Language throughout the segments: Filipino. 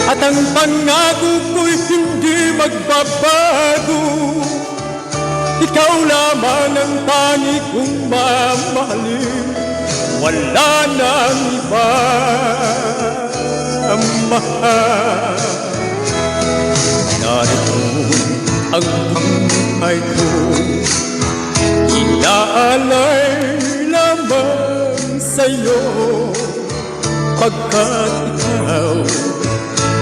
At ang pangako ko'y hindi magbabago. Ikaw lamang ang tangi kong mamahalin, wala nang iba ang mahal. Narito ang buhay ko, inaalay lamang sa'yo, pagkat ikaw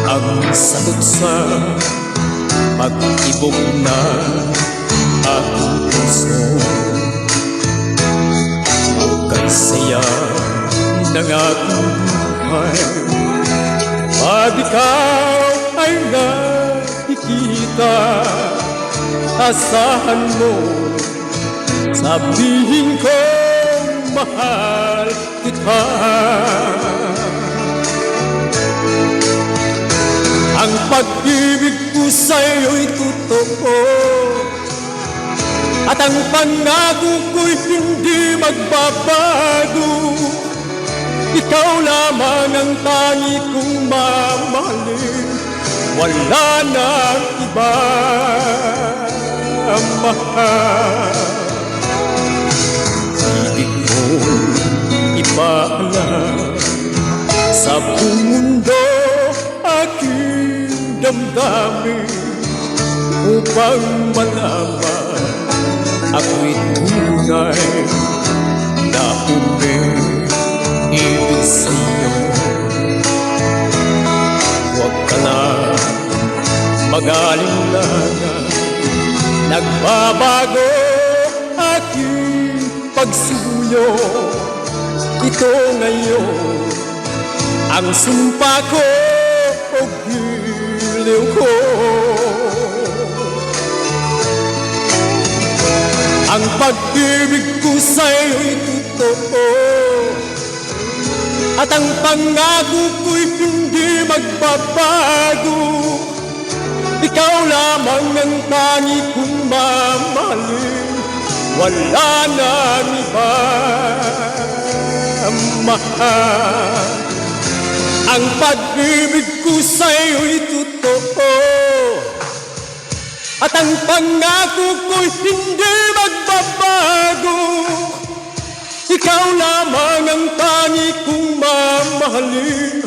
ang sagot sa pag-ibog na aking puso. Bukay saya ng aking buhay, pag ikaw ay nakikita, asahan mo, sabihin ko mahal kita. Ang pag-ibig ko sa'yo'y totoo, at ang pangako ko'y hindi magbabago. Ikaw lamang ang tangi kong mamahalin, wala nang iba ang mahal. Ibig kong ipaalam sa buong mundo aking damdamin, upang malaman ako'y tunay na umiibig sa'yo. Huwag ka na mag-alala, nagbabago aking pagsuyo. Ito ngayon ang sumpa ko o giliw ko. Ang pag-ibig ko sa'yo'y totoo, at ang pangako ko'y hindi magbabago. Ikaw lamang ang tangi kong mamahalin, wala nang iba ang mahal. Ang pag-ibig ko sa'yo'y totoo, at ang pangako ko'y hindi magbabago. Ikaw lamang ang tangi kong mamahalin,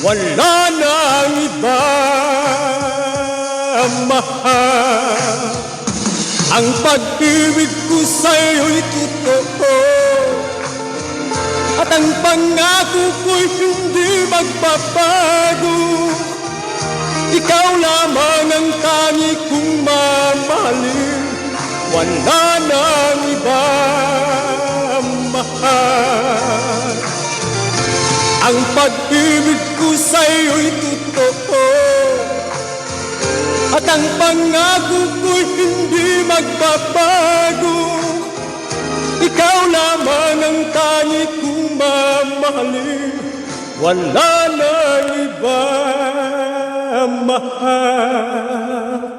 wala nang iba ang mahal. Ang pag-ibig ko sa'yo'y totoo, at ang pangako ko'y hindi magbabago. Ikaw lamang ang tangi kong mamahalin, wala nang iba ang mahal. Ang pag-ibig ko sa'yo'y totoo, at ang pangako ko'y hindi magbabago. Ikaw lamang ang tangi kong mamahalin, wala nang iba ang mahal.